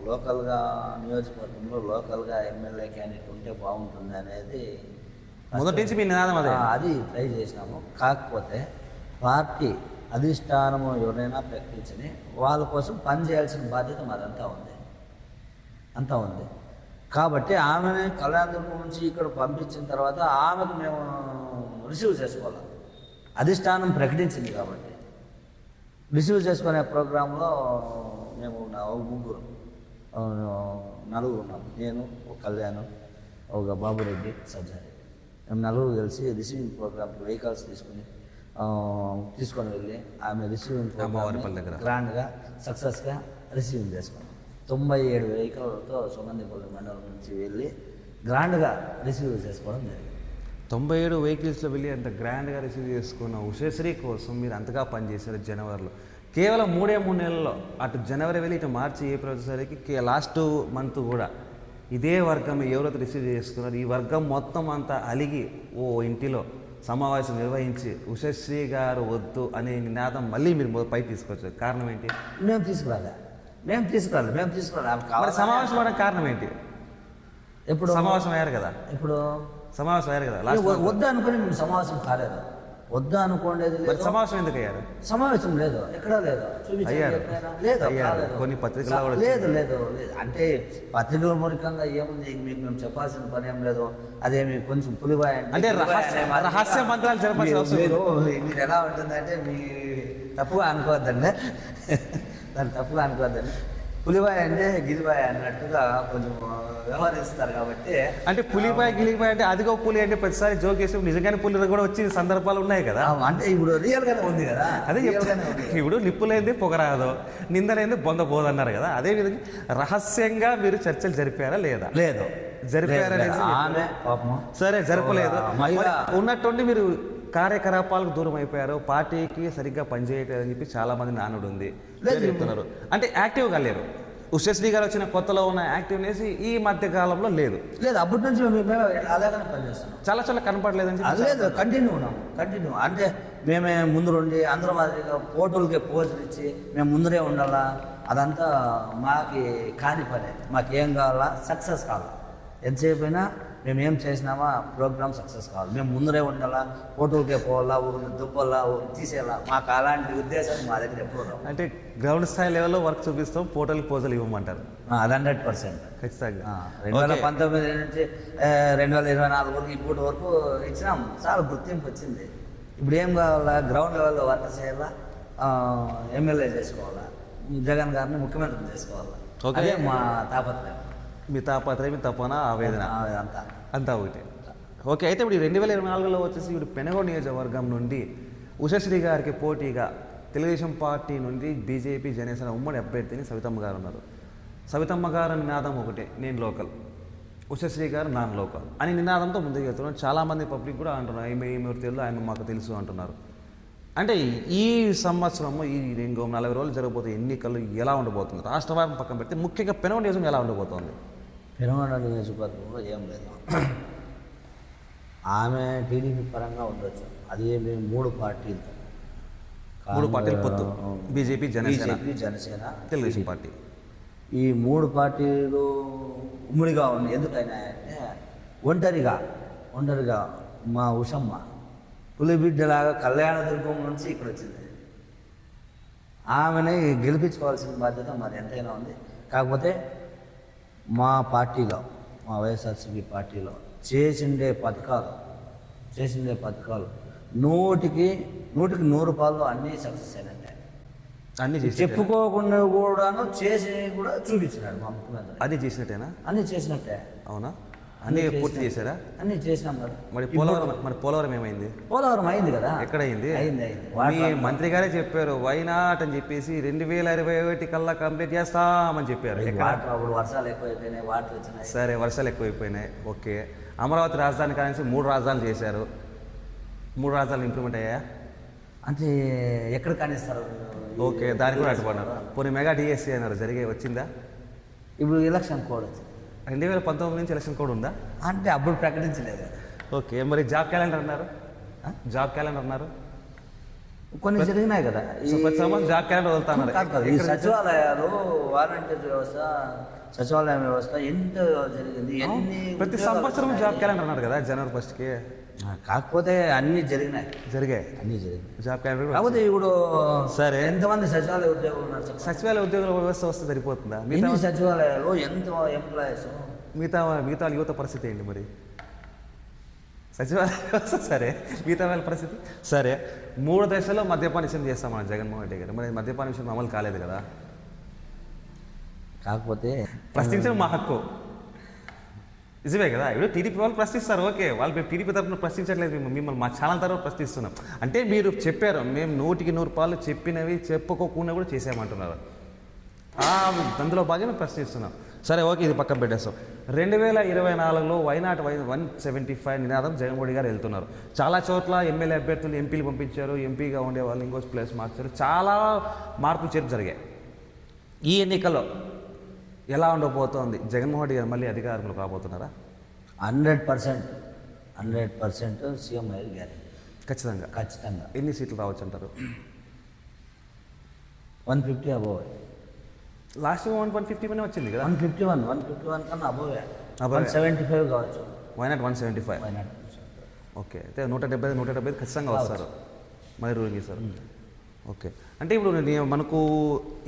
లోకల్గా నియోజకవర్గంలో లోకల్గా ఎమ్మెల్యే క్యాండిడేట్ ఉంటే బాగుంటుంది అనేది మొదటి నుంచి మీ నినాదం అదే. అది ట్రై చేసినాము. కాకపోతే పార్టీ అధిష్టానము ఎవరైనా ప్రకటించని వాళ్ళ కోసం పని చేయాల్సిన బాధ్యత మాదంతా ఉంది. కాబట్టి ఆమెని కళ్యాణదుర్గం నుంచి ఇక్కడ పంపించిన తర్వాత ఆమెకు మేము రిసీవ్ చేసుకోవాలి. అధిష్టానం ప్రకటించింది కాబట్టి రిసీవ్ చేసుకునే ప్రోగ్రాంలో మేము నలుగురు ఉన్నాము. నేను, ఒక కళ్యాణం, ఒక బాబురెడ్డి, సజ్జారెడ్డి, మేము నలుగురు కలిసి రిసీవింగ్ ప్రోగ్రామ్కి వెహికల్స్ తీసుకొని వెళ్ళి ఆమె రిసీవింగ్ ప్రోగ్రామ్ గ్రాండ్గా సక్సెస్గా రిసీవింగ్ చేసుకున్నాం. 97 వెహికల్తో సుమందిపల్లి మండలం నుంచి వెళ్ళి గ్రాండ్గా రిసీవ్ చేసుకోవడం జరిగింది. 97 వెహికల్స్లో వెళ్ళి అంత గ్రాండ్గా రిసీవ్ చేసుకున్న ఉషశ్రీ కోసం మీరు అంతగా పనిచేశారు. జనవరిలో కేవలం 3 నెలల్లో, అటు జనవరి వెళ్ళి ఇటు మార్చి ఏప్రిల్ వచ్చేసరికి లాస్ట్ మంత్ కూడా ఇదే వర్గం ఎవరైతే రిసీవ్ చేసుకున్నారు ఈ వర్గం మొత్తం అంతా అలిగి ఓ ఇంటిలో సమావేశం నిర్వహించి ఉషశ్రీ గారు వద్దు అనే నినాదం మళ్ళీ మీరు పైకి తీసుకొచ్చారు. కారణం ఏంటి? మేము తీసుకురాలి సమావేశం అవడానికి కారణం ఏంటి? ఎప్పుడు సమావేశం అయ్యారు కదా, వద్దు అనుకుని మేము సమావేశం కాలేదు. వద్దు అనుకోండేది లేదు. సమావేశం ఎందుకు అయ్యారు? సమావేశం లేదు, ఎక్కడా లేదు. కొన్ని పత్రికలు లేదు అంటే పత్రికల మూలికంగా ఏముంది, మీకు మేము చెప్పాల్సిన పని ఏం లేదు. అదేమి కొంచెం పులిబాయ్ అంటే రహస్య మంత్రాలు జరపాల్సిన అవసరం లేదు. మీరు ఎలా ఉంటుందంటే మీ తప్పుగా అనుకోవద్దండి, దాన్ని తప్పుగా అనుకోవద్దండి. పులిబాయ్ అంటే గిలిబాయ్ అన్నట్టుగా కొంచెం వ్యవహరిస్తారు. కాబట్టి అంటే పులిబాయ్ గిలిబాయ్ అంటే అదిగో పులి అంటే ప్రతిసారి జోక్ చేసి నిజంగానే పులి కూడా వచ్చిన సందర్భాలు ఉన్నాయి కదా. అంటే ఇప్పుడు రియల్గానే ఉంది కదా. అదే చెప్తాను, ఇప్పుడు నిప్పులేంది పొగరాదు, నిందలేంది బొందబోదు అన్నారు కదా. అదే విధంగా రహస్యంగా మీరు చర్చలు జరిపారా లేదా? లేదు, జరిపారనేది సరే, జరపలేదు. ఉన్నట్టుండి మీరు కార్యకలాపాలకు దూరం అయిపోయారు, పార్టీకి సరిగ్గా పనిచేయట్లేదని చెప్పి చాలా మంది నానుడు ఉంది చెప్తున్నారు. అంటే యాక్టివ్గా లేరు. ఉషశ్రీ గారు వచ్చిన కొత్తలో ఉన్న యాక్టివ్నెస్ ఈ మధ్య కాలంలో లేదు. అప్పటి నుంచి అలాగనే పనిచేస్తున్నాం. చాలా కనపడలేదని లేదు, కంటిన్యూ అంటే మేమే ముందు అందరూ మాదిరిగా ఫోటోలకి పోజులు ఇచ్చి మేము ముందరే ఉండాలా, అదంతా మాకి కాని పనే. మాకేం కావాలా? సక్సెస్ కావాలా. ఎంతసేపు అయినా మేము ఏం చేసినామా ప్రోగ్రామ్ సక్సెస్ కావాలి, మేము ముందరే ఉండాలా, ఫోటోలకే పోవాలా, ఊరిని దుబ్బలా, ఊరిని తీసేయాలా. మాకు అలాంటి ఉద్దేశాలు మా దగ్గర ఎప్పుడు రావు. అంటే గ్రౌండ్ స్థాయి లెవెల్లో వర్క్ చూపిస్తాం, ఫోటోలు పోజులు ఇవ్వమంటారు. అది 100% ఖచ్చితంగా. 2019 నుంచి 2024 వరకు ఇప్పటి వరకు ఇచ్చినాం, చాలా గుర్తింపు వచ్చింది. ఇప్పుడు ఏం కావాలా? గ్రౌండ్ లెవెల్లో వర్క్ చేయాలా, ఎమ్మెల్యే చేసుకోవాలా, జగన్ గారిని ముఖ్యమంత్రి చేసుకోవాలా. అదే మా తాపత్రయం. మీ తాపత్రయం, మీ తపన, ఆవేదన అంతా ఒకటి. ఓకే, అయితే ఇప్పుడు 2024లో వచ్చేసి ఇప్పుడు పెనుగొండ నియోజకవర్గం నుండి ఉషశ్రీ గారికి పోటీగా తెలుగుదేశం పార్టీ నుండి బీజేపీ జనసేన ఉమ్మడి అభ్యర్థిని సవితమ్మ గారు ఉన్నారు. సవితమ్మ గారు నినాదం ఒకటే, నేను లోకల్. ఉషశ్రీ గారు నాన్ లోకల్ అని నినాదంతో ముందుకు వెళ్తున్నారు. చాలామంది పబ్లిక్ కూడా అంటున్నారు ఈమె తెలుసు ఆయన మాకు తెలుసు అంటున్నారు. అంటే ఈ సంవత్సరము ఈ ఇంకో 40 రోజులు జరగబోతే ఎన్నికలు ఎలా ఉండబోతుంది? రాష్ట్ర వ్యాప్తం పక్కన పెడితే ముఖ్యంగా పెనుగొండ నియోజకవర్గం ఎలా ఉండబోతోంది? పెనుగొండ నియోజకవర్గంలో ఏం లేదు. ఆమె టీడీపీ పరంగా ఉండొచ్చు. అది ఏమి 3 పార్టీలతో 3 పార్టీలు పొత్తు, బీజేపీ, జనసేన, తెలుగుదేశం పార్టీ. ఈ 3 పార్టీలు ఉమ్మడిగా ఉన్నాయి. ఎందుకైనా అంటే ఒంటరిగా మా ఉషమ్మ పులిబిడ్డలాగా కళ్యాణదుర్గం నుంచి ఇక్కడ వచ్చింది. ఆమెని గెలిపించుకోవాల్సిన బాధ్యత మరి ఎంతైనా ఉంది. కాకపోతే మా పార్టీలో, మా వైఎస్ఆర్సీపీ పార్టీలో చేసిండే పథకాలు 100కి 100% అన్నీ సక్సెస్ అయినట్టే. అన్ని చెప్పుకోకుండా కూడాను చేసి కూడా చూపించినాడు మా ముఖ్యమంత్రి. అది చేసినట్టేనా? అన్నీ చేసినట్టే. అవునా? అన్నీ పూర్తి చేశారా? అన్నీ చేసినాం కదా. పోలవరం ఏమైంది? పోలవరం అయింది కదా. ఎక్కడైంది? అయింది. మీ మంత్రి గారే చెప్పారు వైనాట్ అని చెప్పేసి 2021 కల్లా కంప్లీట్ చేస్తామని చెప్పారు. అప్పుడు వర్షాలు ఎక్కువైపోయినాయి, వాటర్ వచ్చినాయి. సరే, వర్షాలు ఎక్కువైపోయినాయి, ఓకే. అమరావతి రాజధాని కానీ 3 రాజధానులు చేశారు. 3 రాజధానులు ఇంప్లిమెంట్ అయ్యాయా? అంటే ఎక్కడ కానిస్తారు? ఓకే, దానికి కూడా అడ్డుపడినారు. పోనీ మెగా డిఎస్సీ అన్నారు, వచ్చిందా? ఇప్పుడు ఎలక్షన్ కోడ్ వచ్చింది. 2019 నుంచి ఎలక్షన్ కోడ్ ఉందా? అంటే అప్పుడు ప్రకటించలేదు. ఓకే, మరి జాబ్ క్యాలెండర్ అన్నారు. కొన్ని జరిగినాయి కదా. ప్రతి సంవత్సరం జాబ్ క్యాలెండర్ వదులుతున్నారు. ఈ సచివాలయాలు, వాలంటీర్ సచివాలయం వ్యవస్థ ఎంత జరిగింది, ఎన్ని ప్రతి సంవత్సరం జాబ్ క్యాలెండర్ అన్నారు కదా జనవరి 1కి. కాకపోతే అన్ని జరిగాయి. Job calendar. కాకపోతే ఇప్పుడు సరే, ఎంతమంది సచివాలయ ఉద్యోగులు ఉన్నారు? సచివాలయ ఉద్యోగుల వ్యవస్థ వస్తే సరిపోతుందా? మిగతా సచివాలయాలు ఎంత ఎంప్లాయీస్? మిగతా యువత పరిస్థితి ఏంటి మరి? సచివాలయ వ్యవస్థ సరే, మిగతా వాళ్ళ పరిస్థితి సరే. 3 దశల్లో మద్యపాన నిషేధం చేస్తాం మన జగన్మోహన్ రెడ్డి గారు. మరి మద్యపాన నిషేధం అమలు కాలేదు కదా. కాకపోతే ప్రశ్నించడం మా హక్కు, నిజమే కదా. ఇప్పుడు టీడీపీ వాళ్ళు ప్రశ్నిస్తారు, ఓకే. వాళ్ళు మేము టీడీపీ తరఫున ప్రశ్నించట్లేదు, మిమ్మల్ని మా ఛానల్ తరఫున ప్రశ్నిస్తున్నాం. అంటే మీరు చెప్పారు మేము 100% చెప్పినవి చెప్పుకోకుండా కూడా చేసామంటున్నారు. అందులో భాగంగా ప్రశ్నిస్తున్నాం. సరే, ఓకే, ఇది పక్కన పెట్టేస్తాం. 2024లో వైనాట్ 175 నినాదం జగన్మోహన్ గారు వెళ్తున్నారు. చాలా చోట్ల ఎమ్మెల్యే అభ్యర్థులు ఎంపీలు పంపించారు, ఎంపీగా ఉండే వాళ్ళు ఇంకో ప్లేస్ మార్చారు. చాలా మార్పులు చేర్పు జరిగాయి. ఈ ఎన్నికల్లో ఎలా ఉండబోతోంది? జగన్మోహన్ రెడ్డి గారు మళ్ళీ అధికారంలో రాబోతున్నారా? 100% సీఎం అయ్యారు గ్యారెంటీ. ఖచ్చితంగా. ఎన్ని సీట్లు రావచ్చు అంటారు? 150 అబోవ్. లాస్ట్ 150 పైన వచ్చింది కదా. 151 కన్నా అబోవే. 175 కావచ్చు. వైనాట్ 175. ఓకే, అయితే 170 ఖచ్చితంగా వస్తారు. మరి రూలింగ్ ఇస్తారు. ఓకే, అంటే ఇప్పుడు మనకు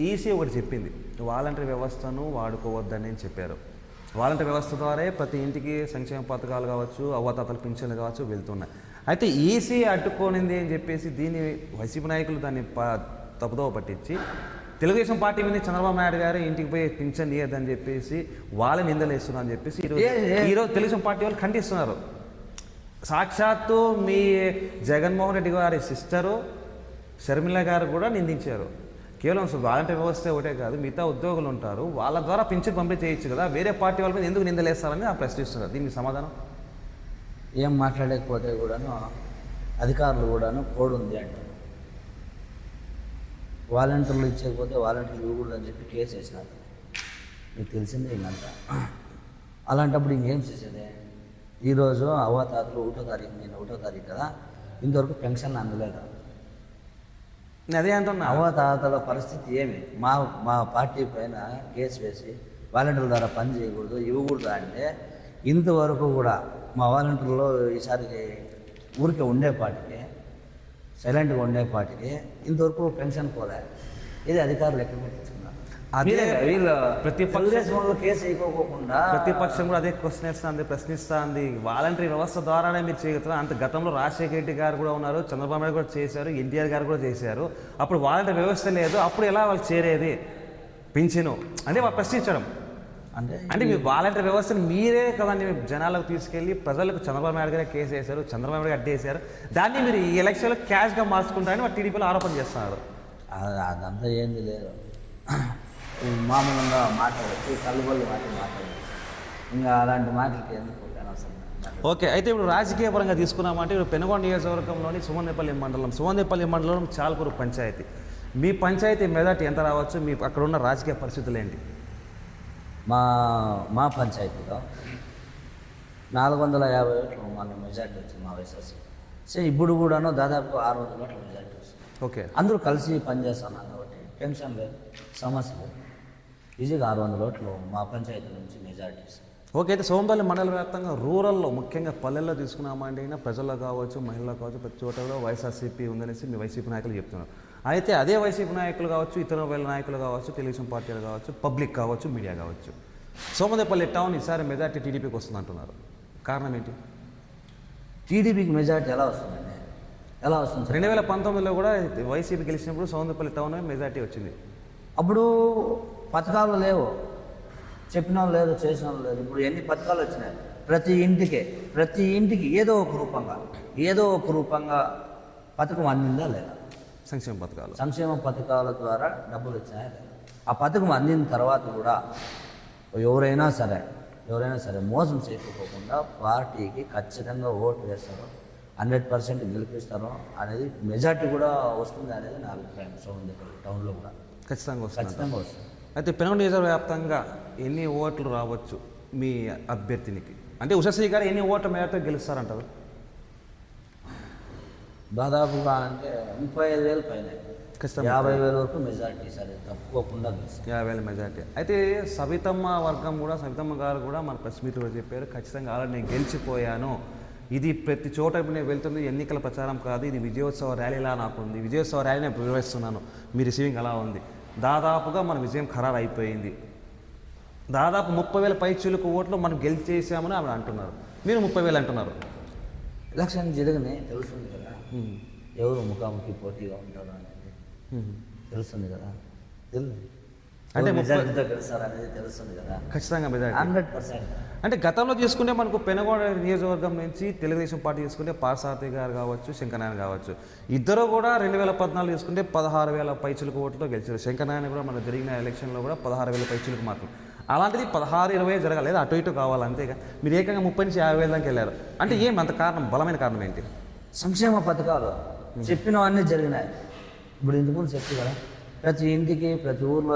ఈసీ ఒకటి చెప్పింది, వాలంటరీ వ్యవస్థను వాడుకోవద్దని చెప్పారు. వాలంటరీ వ్యవస్థ ద్వారా ప్రతి ఇంటికి సంక్షేమ పథకాలు కావచ్చు, అవ్వాతాతల పింఛన్లు కావచ్చు వెళ్తున్నాయి. అయితే ఈసీ అడ్డుకోనింది అని చెప్పేసి దీన్ని వైసీపీ నాయకులు దాన్ని తప్పుదోవ పట్టించి తెలుగుదేశం పార్టీ మీద చంద్రబాబు నాయుడు గారు ఇంటికి పోయి పింఛన్ ఇయ్యద్దని చెప్పేసి వాళ్ళ నిందలేస్తున్నారు అని చెప్పేసి ఈరోజు తెలుగుదేశం పార్టీ వాళ్ళు ఖండిస్తున్నారు. సాక్షాత్తు మీ జగన్మోహన్ రెడ్డి గారి సిస్టరు షర్మిల గారు కూడా నిందించారు. కేవలం వాలంటీర్ వ్యవస్థ ఒకటే కాదు, మిగతా ఉద్యోగులు ఉంటారు, వాళ్ళ ద్వారా పింఛన్ పంపిణీ చేయొచ్చు కదా, వేరే పార్టీ వాళ్ళ మీద ఎందుకు నిందలేస్తారని ప్రశ్నిస్తున్నారు. దీనికి సమాధానం ఏం మాట్లాడకపోతే కూడాను అధికారులు కూడాను కోడ్ ఉంది అంటారు. వాలంటీర్లు ఇచ్చకపోతే వాలంటీర్లు ఇవ్వకూడదు అని చెప్పి కేసు వేసినారు. మీకు తెలిసిందే ఇంకంతా. అలాంటప్పుడు ఇంకేం చేసేది? ఈరోజు అవ్వాతాతలు 1వ తారీఖు కదా, ఇంతవరకు పెన్షన్ అందలేదు. అదే అంటున్నా, అవ్వాతాతల పరిస్థితి ఏమి? మా పార్టీ పైన కేసు వేసి వాలంటీర్ల ద్వారా పని చేయకూడదు, ఇవ్వకూడదు అంటే ఇంతవరకు కూడా మా వాలంటీర్లో ఈసారికి ఊరికే ఉండేపాటికి, సైలెంట్గా ఉండేపాటికి ఇంతవరకు పెన్షన్ పోలే. ఇది అధికారులు ఎక్కడ పెట్టించుకున్నారు? వీళ్ళు ప్రతిపక్షంలో కేసు వేయకోకుండా ప్రతిపక్షం కూడా అదే ప్రశ్నిస్తుంది. వాలంటరీ వ్యవస్థ ద్వారానే మీరు చేయగలుగుతారు. అంత గతంలో రాజశేఖర రెడ్డి గారు కూడా ఉన్నారు, చంద్రబాబు నాయుడు కూడా చేశారు, ఎన్టీఆర్ గారు కూడా చేశారు. అప్పుడు వాలంటరీ వ్యవస్థ లేదు, అప్పుడు ఎలా వాళ్ళు చేరేది పింఛను అంటే వాళ్ళు ప్రశ్నించడం. అంటే మీ వాలంటరీ వ్యవస్థను మీరే కదండి జనాలకు తీసుకెళ్ళి ప్రజలకు చంద్రబాబు నాయుడు గారే కేసు వేశారు, చంద్రబాబు నాయుడు అడ్డేశారు. దాన్ని మీరు ఈ ఎలక్షన్లో క్యాష్గా మార్చుకుంటారని వాళ్ళు టీడీపీలో ఆరోపణ చేస్తున్నారు. అదంతా ఏంది లేదు, మామూలుగా మాట్లాడచ్చు, కలుబొల్లి మాట్లాడచ్చు. ఇంకా అలాంటి మాటలకి ఎందుకు అనవసరం. ఓకే, అయితే ఇప్పుడు రాజకీయ పరంగా తీసుకున్నామంటే ఇప్పుడు పెనుగొండ నియోజకవర్గంలోని సుమందేపల్లి మండలం చాల్కూరు పంచాయతీ. మీ పంచాయతీ మెజార్టీ ఎంత రావచ్చు? మీ అక్కడ ఉన్న రాజకీయ పరిస్థితులు ఏంటి? మా పంచాయతీలో 450 ఓట్లు మన మెజార్టీ వచ్చింది మా వైఎస్ఆర్సీ. సో ఇప్పుడు కూడాను దాదాపు 600 ఓట్ల మెజార్టీ వస్తుంది. ఓకే, అందరూ కలిసి పనిచేస్తున్నాం కాబట్టి టెన్షన్ లేదు, సమస్య లేదు. ఈజీగా 600 ఓట్లు మా పంచాయతీ నుంచి మెజార్టీ వస్తుంది. ఓకే, అయితే సోమపల్లి మండల వ్యాప్తంగా రూరల్లో ముఖ్యంగా పల్లెల్లో తీసుకున్నామంటే అయినా ప్రజల్లో కావచ్చు, మహిళల్లో కావచ్చు, ప్రతి చోటలో వైఎస్ఆర్సీపీ ఉందనేసి మీ వైసీపీ నాయకులు చెప్తున్నారు. అయితే అదే వైసీపీ నాయకులు కావచ్చు, ఇతర వేళ నాయకులు కావచ్చు, తెలుగుదేశం పార్టీలు కావచ్చు, పబ్లిక్ కావచ్చు, మీడియా కావచ్చు, సోమదేపల్లి టౌన్ ఈసారి మెజార్టీ టీడీపీకి వస్తుంది అంటున్నారు. కారణం ఏంటి? టీడీపీకి మెజార్టీ ఎలా వస్తుందండి? ఎలా వస్తుంది? 2019లో కూడా వైసీపీ గెలిచినప్పుడు సోమదేపల్లి టౌన్ మెజార్టీ వచ్చింది. అప్పుడు పథకాలు లేవు, చెప్పిన వాళ్ళు లేదు, చేసిన వాళ్ళు లేదు. ఇప్పుడు ఎన్ని పథకాలు వచ్చినాయి? ప్రతి ఇంటికి ఏదో ఒక రూపంగా పథకం అందిందా లేదా? సంక్షేమ పథకాల ద్వారా డబ్బులు వచ్చాయా? ఆ పథకం అందిన తర్వాత కూడా ఎవరైనా సరే మోసం చేయకపోకుండా పార్టీకి ఖచ్చితంగా ఓటు వేస్తారో, 100% గెలిపిస్తారో అనేది మెజార్టీ కూడా వస్తుంది అనేది నా అభిప్రాయం. సోమదేపల్లి టౌన్లో కూడా ఖచ్చితంగా వస్తుంది. అయితే పెనుగొండ నియోజకవర్గ వ్యాప్తంగా ఎన్ని ఓట్లు రావచ్చు మీ అభ్యర్థినికి? అంటే ఉషశ్రీ గారు ఎన్ని ఓట్ల మేరతో గెలుస్తారంటారు? దాదాపుగా అంటే 35,000 పైన, 50,000 వరకు మెజార్టీ. సరే, తప్పుకోకుండా 50,000 మెజార్టీ. అయితే సవితమ్మ గారు కూడా మన ప్రెస్ మీట్లో చెప్పారు, ఖచ్చితంగా ఆల్రెడీ నేను గెలిచిపోయాను, ఇది ప్రతి చోట నేను వెళ్తుంది ఎన్నికల ప్రచారం కాదు, ఇది విజయోత్సవ ర్యాలీలా నాకు ఉంది, విజయోత్సవ ర్యాలీ నేను నిర్వహిస్తున్నాను, మీ రిసీవింగ్ అలా ఉంది, దాదాపుగా మన విజయం ఖరారు అయిపోయింది, దాదాపు 30,000 పైచిలుకు ఓట్లు మనం గెలిచేసామని ఆమె అంటున్నారు. మీరు 30,000 అంటున్నారు. ఎలక్షన్ జరగనే తెలుస్తుంది కదా, ఎవరు ముఖాముఖి పోటీగా ఉంటారు అనేది తెలుస్తుంది కదా, అంటే మెజార్టీతో గెలుస్తారనేది తెలుస్తుంది కదా, ఖచ్చితంగా మెజార్టీ 100%. అంటే గతంలో తీసుకుంటే మనకు పెనుగొండ నియోజకవర్గం నుంచి తెలుగుదేశం పార్టీ తీసుకుంటే పార్సారథి గారు కావచ్చు, శంకరనారాయణ కావచ్చు, ఇద్దరు కూడా 2014 తీసుకుంటే 16,000 పైచిలుకు ఓట్లతో గెలిచారు. శంకరనారాయణ కూడా మన జరిగిన ఎలక్షన్లో కూడా 16,000 పైచిలుకు మాత్రం. అలాంటిది 16-20 జరగలేదు, అటు ఇటు కావాలి అంతేగా. మీరు ఏకంగా 30 నుంచి 50,000 దాకా వెళ్ళారు. అంటే ఏం అంత కారణం, బలమైన కారణం ఏంటి? సంక్షేమ పథకాలు చెప్పినవన్నీ జరిగినాయి. ఇప్పుడు ఇంతకుముందు చెప్పి కదా, ప్రతి ఇంటికి, ప్రతి ఊర్లో,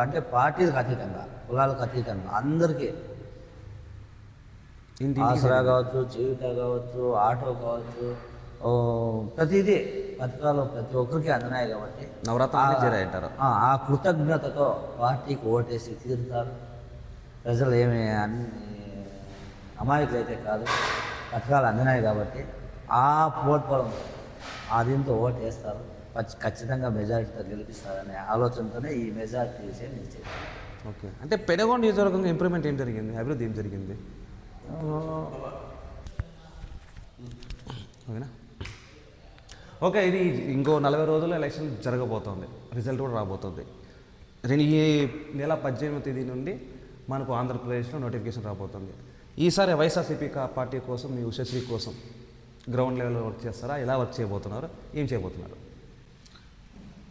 అంటే పార్టీలకు అతీతంగా, కులాలకు అతీతంగా అందరికీ ఆసరా కావచ్చు, జీవిత కావచ్చు, ఆటో కావచ్చు, ప్రతిదీ పథకాలు ప్రతి ఒక్కరికి అందినాయి కాబట్టి నవరత్నాలు ఆ కృతజ్ఞతతో పార్టీకి ఓటేసి తీరుతారు. ప్రజలు ఏమి అమాయకులు అయితే కాదు, పథకాలు అందినాయి కాబట్టి ఆ ప్రోత్బలం దీంతో ఓటు వేస్తారు, ఖచ్చితంగా మెజారిటీతో గెలిపిస్తారనే ఆలోచనతోనే ఈ మెజారిటీ విషయం నేను చెప్పాను. ఓకే, అంటే పెనుగొండ నియోజకవర్గంగా ఇంప్రూవ్మెంట్ ఏం జరిగింది, అభివృద్ధి ఏం జరిగింది? ఓకేనా? ఓకే, ఇది ఇంకో 40 రోజుల్లో ఎలక్షన్ జరగబోతోంది, రిజల్ట్ కూడా రాబోతుంది. ఈ నెల 18వ తేదీ నుండి మనకు ఆంధ్రప్రదేశ్లో నోటిఫికేషన్ రాబోతుంది. ఈసారి వైఎస్ఆర్సీపీ పార్టీ కోసం, మీ ఉషశ్రీ కోసం గ్రౌండ్ లెవెల్లో వర్క్ చేస్తారా? ఎలా వర్క్ చేయబోతున్నారు, ఏం చేయబోతున్నారు?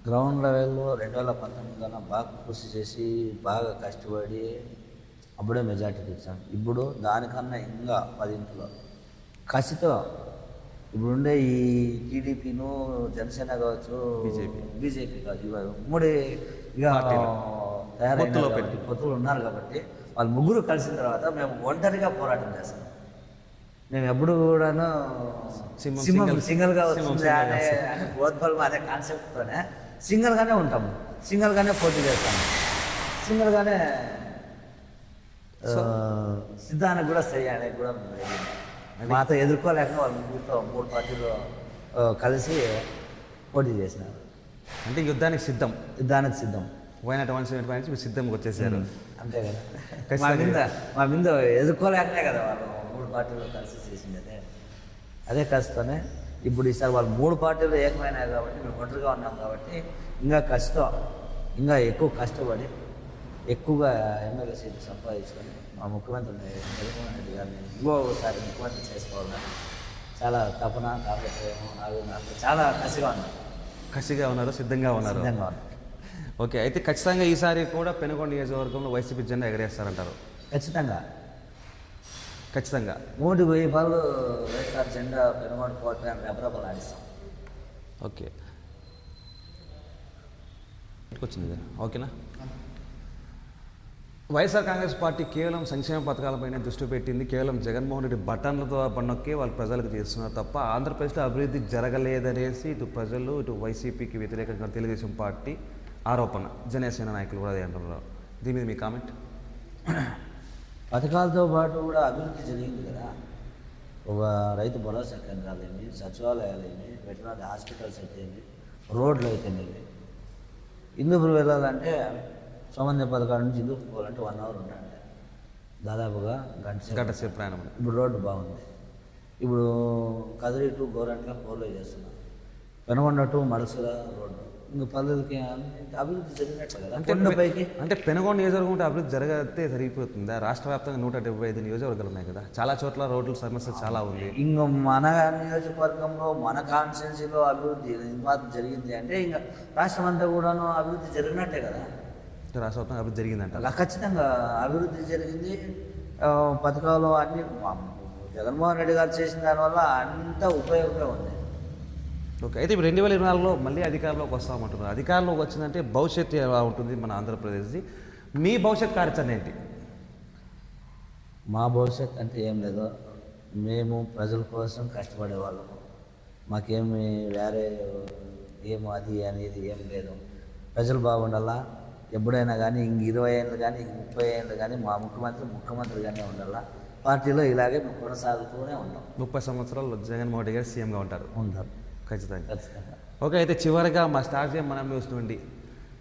గ్రౌండ్ లెవెల్లో 2019 బాగా కృషి చేసి, బాగా కష్టపడి అప్పుడే మెజార్టీ తెచ్చాం. ఇప్పుడు దానికన్నా ఇంకా 10 కసితో ఇప్పుడుండే ఈ టీడీపీను, జనసేన కావచ్చు, బీజేపీ కావచ్చు, ఉమ్మడి ఇక తయారైన పొత్తులు ఉన్నారు కాబట్టి వాళ్ళు ముగ్గురు కలిసిన తర్వాత మేము ఒంటరిగా పోరాటం చేస్తాం. మేము ఎప్పుడు కూడాను సింగిల్గా వస్తుంది అనే ప్రోద్బలం, అనే కాన్సెప్ట్తోనే సింగిల్గానే ఉంటాము, సింగిల్గానే పోటీ చేస్తాము, సింగిల్గానే సిద్ధానికి కూడా సై అనేది కూడా మాతో ఎదుర్కోలేక వాళ్ళు ముగ్గురుతో 3 పార్టీలు కలిసి పోటీ చేసినారు. అంటే యుద్ధానికి సిద్ధం వైనాట్ 175 నుంచి మీరు సిద్ధంగా వచ్చేసారు, అంతే కదా. మా మీద ఎదుర్కోలేకనే కదా వాళ్ళు 3 పార్టీలు కలిసి చేసింది. అదే కష్టమే. ఇప్పుడు ఈసారి వాళ్ళు 3 పార్టీలు ఏకమైనాయి కాబట్టి మేము ఒంటరిగా ఉన్నాం కాబట్టి ఇంకా ఇంకా ఎక్కువ కష్టపడి ఎక్కువగా ఎమ్మెల్యే సీట్లు సంపాదించుకొని మా ముఖ్యమంత్రి జగన్మోహన్ రెడ్డి గారిని ఇంకోసారి ముఖ్యమంత్రి చేసుకోవాలని చాలా తపన, కాకపోతే నాకు చాలా కసిగా ఉన్నారు, సిద్ధంగా ఉన్నారు. ఓకే, అయితే ఖచ్చితంగా ఈసారి కూడా పెనుగొండ నియోజకవర్గంలో వైసీపీ జెండా ఎగరేస్తారంటారు? ఖచ్చితంగా ఖచ్చితంగా 1,000 రూపాయలు వైఎస్ఆర్ జెండా పెనుగొండ కోట రెపరెపలు ఆడిస్తాం. ఓకే, వచ్చింది కదా, ఓకేనా. వైఎస్ఆర్ కాంగ్రెస్ పార్టీ కేవలం సంక్షేమ పథకాలపైన దృష్టి పెట్టింది. కేవలం జగన్మోహన్ రెడ్డి బటన్లతో పన్నొక్కి వాళ్ళు ప్రజలకు చేస్తున్నారు తప్ప ఆంధ్రప్రదేశ్లో అభివృద్ధి జరగలేదనేసి ఇటు ప్రజలు ఇటు వైసీపీకి వ్యతిరేకంగా తెలుగుదేశం పార్టీ ఆరోపణ. జనసేన నాయకులు కూడా అదే అంటున్నారు. దీని మీద మీ కామెంట్? పథకాలతో పాటు కూడా అభివృద్ధి జరిగింది కదా. ఒక రైతు భరోసా కేంద్రాలేమి, సచివాలయాలేమి, వెటర్నరీ హాస్పిటల్స్ అయితేమి, రోడ్లు అయితేనేవి. హిందూపురం వెళ్ళాలంటే సోమంది పథకాల నుంచి హిందూపురం పోవాలంటే 1 అవర్ ఉండండి, దాదాపుగా గంట సేపు ప్రయాణం. ఇప్పుడు రోడ్డు బాగుంది. ఇప్పుడు కదిరి టు గోరంట్ల 4 చేస్తున్నాం. Penukonda to Madasula road. ఇంకా పల్లెలకి అభివృద్ధి జరిగినట్టు కదా. అంటే పెనుగొండ నియోజకవర్గం అభివృద్ధి జరగతే సరిపోతుందా? రాష్ట్ర వ్యాప్తంగా 175 నియోజకవర్గాలు ఉన్నాయి కదా, చాలా చోట్ల రోడ్ల సమస్య చాలా ఉంది. ఇంకా మన నియోజకవర్గంలో మన కాన్స్టిట్యున్సీలో అభివృద్ధి జరిగింది అంటే ఇంకా రాష్ట్రం అంతా కూడాను అభివృద్ధి జరిగినట్టే కదా. రాష్ట్ర వ్యాప్తంగా అభివృద్ధి జరిగిందంట. ఖచ్చితంగా అభివృద్ధి జరిగింది. పథకాలు అన్ని జగన్మోహన్ రెడ్డి గారు చేసిన దానివల్ల అంతా ఉపయోగమే ఉంది. ఓకే, అయితే ఇప్పుడు 2024లో మళ్ళీ అధికారంలోకి వస్తామంటున్నారు. అధికారంలోకి వచ్చిందంటే భవిష్యత్తు ఎలా ఉంటుంది మన ఆంధ్రప్రదేశ్ది? మీ భవిష్యత్ కార్యాచరణ ఏంటి? మా భవిష్యత్ అంటే ఏం లేదు. మేము ప్రజల కోసం కష్టపడే వాళ్ళము. మాకేమి వేరే ఏమో అది అనేది ఏం లేదు. ప్రజలు బాగుండాలా. ఎప్పుడైనా కానీ 20 ఏళ్ళు కానీ 30 ఏళ్ళు కానీ మా ముఖ్యమంత్రిగానే ఉండాలా. పార్టీలో ఇలాగే కొనసాగుతూనే ఉన్నాం. 30 సంవత్సరాలు జగన్మోహన్ రెడ్డి గారు సీఎంగా ఉంటారు. ఖచ్చితంగా. ఖచ్చితంగా. ఓకే, అయితే చివరిగా మా స్టార్ చేయం మనం న్యూస్ నుండి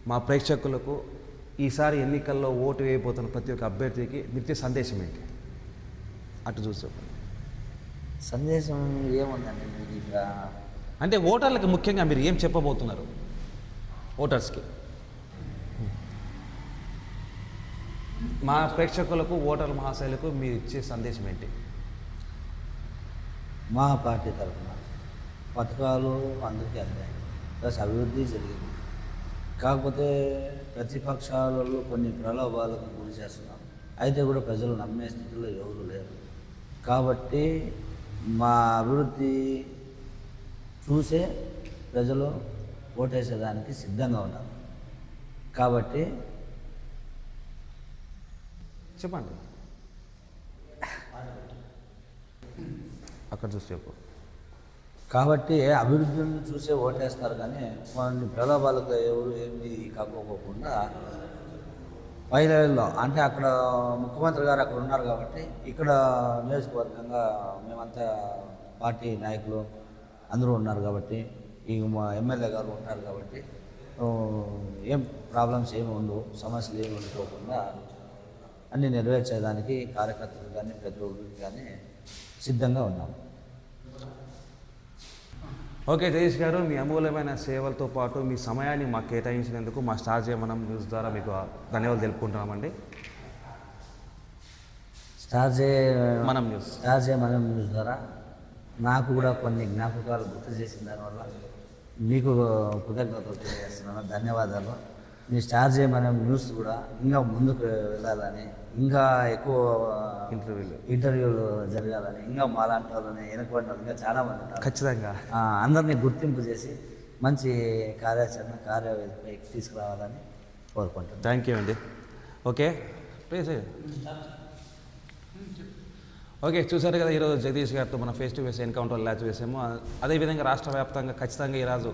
మా ప్రేక్షకులకు ఈసారి ఎన్నికల్లో ఓటు వేయబోతున్న ప్రతి ఒక్క అభ్యర్థికి నిత్య సందేశం ఏంటి? అటు చూసి సందేశం ఏముందండి మీరు ఇక అంటే ఓటర్లకు ముఖ్యంగా మీరు ఏం చెప్పబోతున్నారు ఓటర్స్కి? మా ప్రేక్షకులకు ఓటర్ల మహాశైలకు మీరు ఇచ్చే సందేశం ఏంటి? మా పార్టీ తరఫున పథకాలు అందరికీ అందాయి, ప్లస్ అభివృద్ధి జరిగింది. కాకపోతే ప్రతిపక్షాలలో కొన్ని ప్రలోభాలకు గురి చేస్తున్నాం. అయితే కూడా ప్రజలు నమ్మే స్థితిలో ఎవరు లేరు. కాబట్టి మా అభివృద్ధి చూసే ప్రజలు ఓటేసేదానికి సిద్ధంగా ఉన్నారు. కాబట్టి చెప్పండి, అక్కడ చూసి చెప్పు. కాబట్టి అభివృద్ధిని చూసే ఓటేస్తారు, కానీ కొన్ని ప్రలోభాలకు ఎవరు ఏమి కాకపోకుండా పై లెవెల్లో అంటే అక్కడ ముఖ్యమంత్రి గారు అక్కడ ఉన్నారు కాబట్టి ఇక్కడ నియోజకవర్గంగా మేమంతా పార్టీ నాయకులు అందరూ ఉన్నారు కాబట్టి ఈ మా ఎమ్మెల్యే గారు ఉంటారు కాబట్టి ఏం ప్రాబ్లమ్స్ ఏమి ఉండవు, సమస్యలు ఏమి ఉండుకోకుండా అన్నీ నెరవేర్చేదానికి కార్యకర్తలు కానీ ప్రతి ఒక్కరికి కానీ సిద్ధంగా ఉన్నాము. ఓకే జయేష్ గారు, మీ అమూల్యమైన సేవలతో పాటు మీ సమయాన్ని మాకు కేటాయించినందుకు మా స్టార్ జయమనం న్యూస్ ద్వారా మీకు ధన్యవాదాలు తెలుపుకుంటున్నామండి. స్టార్ జయమనం న్యూస్ ద్వారా నాకు కూడా కొన్ని జ్ఞాపకాలు గుర్తు చేసిన దానివల్ల మీకు కృతజ్ఞతలు తెలియజేస్తున్నాను. ధన్యవాదాలు. మీ స్టార్ జయమనం న్యూస్ కూడా ఇంకా ముందుకు వెళ్ళాలని, ఇంకా ఎక్కువ ఇంటర్వ్యూలు జరగాలని, ఇంకా మాలాంటి వాళ్ళని వెనకబడిన వాళ్ళు ఇంకా చాలామంది ఉంటారు. ఖచ్చితంగా అందరినీ గుర్తింపు చేసి మంచి కార్యవేదికపై తీసుకురావాలని కోరుకుంటున్నాను. థ్యాంక్ యూ అండి. ఓకే ఓకే, చూసారు కదా ఈరోజు జగదీష్ గారితో మన face to face encounter latch వేసాము. అదేవిధంగా రాష్ట్ర వ్యాప్తంగా ఖచ్చితంగా ఈరోజు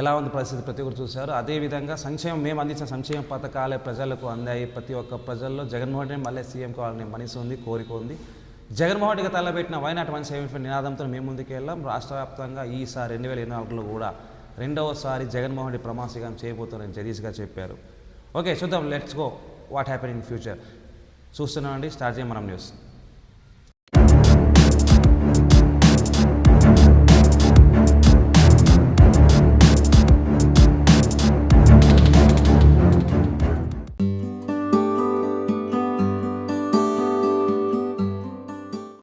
ఎలా ఉంది పరిస్థితి ప్రతి ఒక్కరు చూశారు. అదేవిధంగా మేము అందించిన సంక్షేమ పథకాలే ప్రజలకు అందాయి. ప్రతి ఒక్క ప్రజల్లో జగన్మోహన్ రెడ్డి మళ్ళీ సీఎం కావాలని మనసు ఉంది, కోరిక ఉంది. జగన్మోహన్ రెడ్డికి తలబెట్టిన వైనాట్ 175 నినాదంతో మేము ముందుకు వెళ్ళాం. రాష్ట్ర వ్యాప్తంగా ఈసారి 2024లో కూడా రెండవసారి జగన్మోహన్ రెడ్డి ప్రమాణ చేయబోతున్నారని జగదీష్ గారు చెప్పారు. ఓకే, చూద్దాం. Let's go what happen in future. చూస్తున్నామండి స్టార్ జయమనం న్యూస్.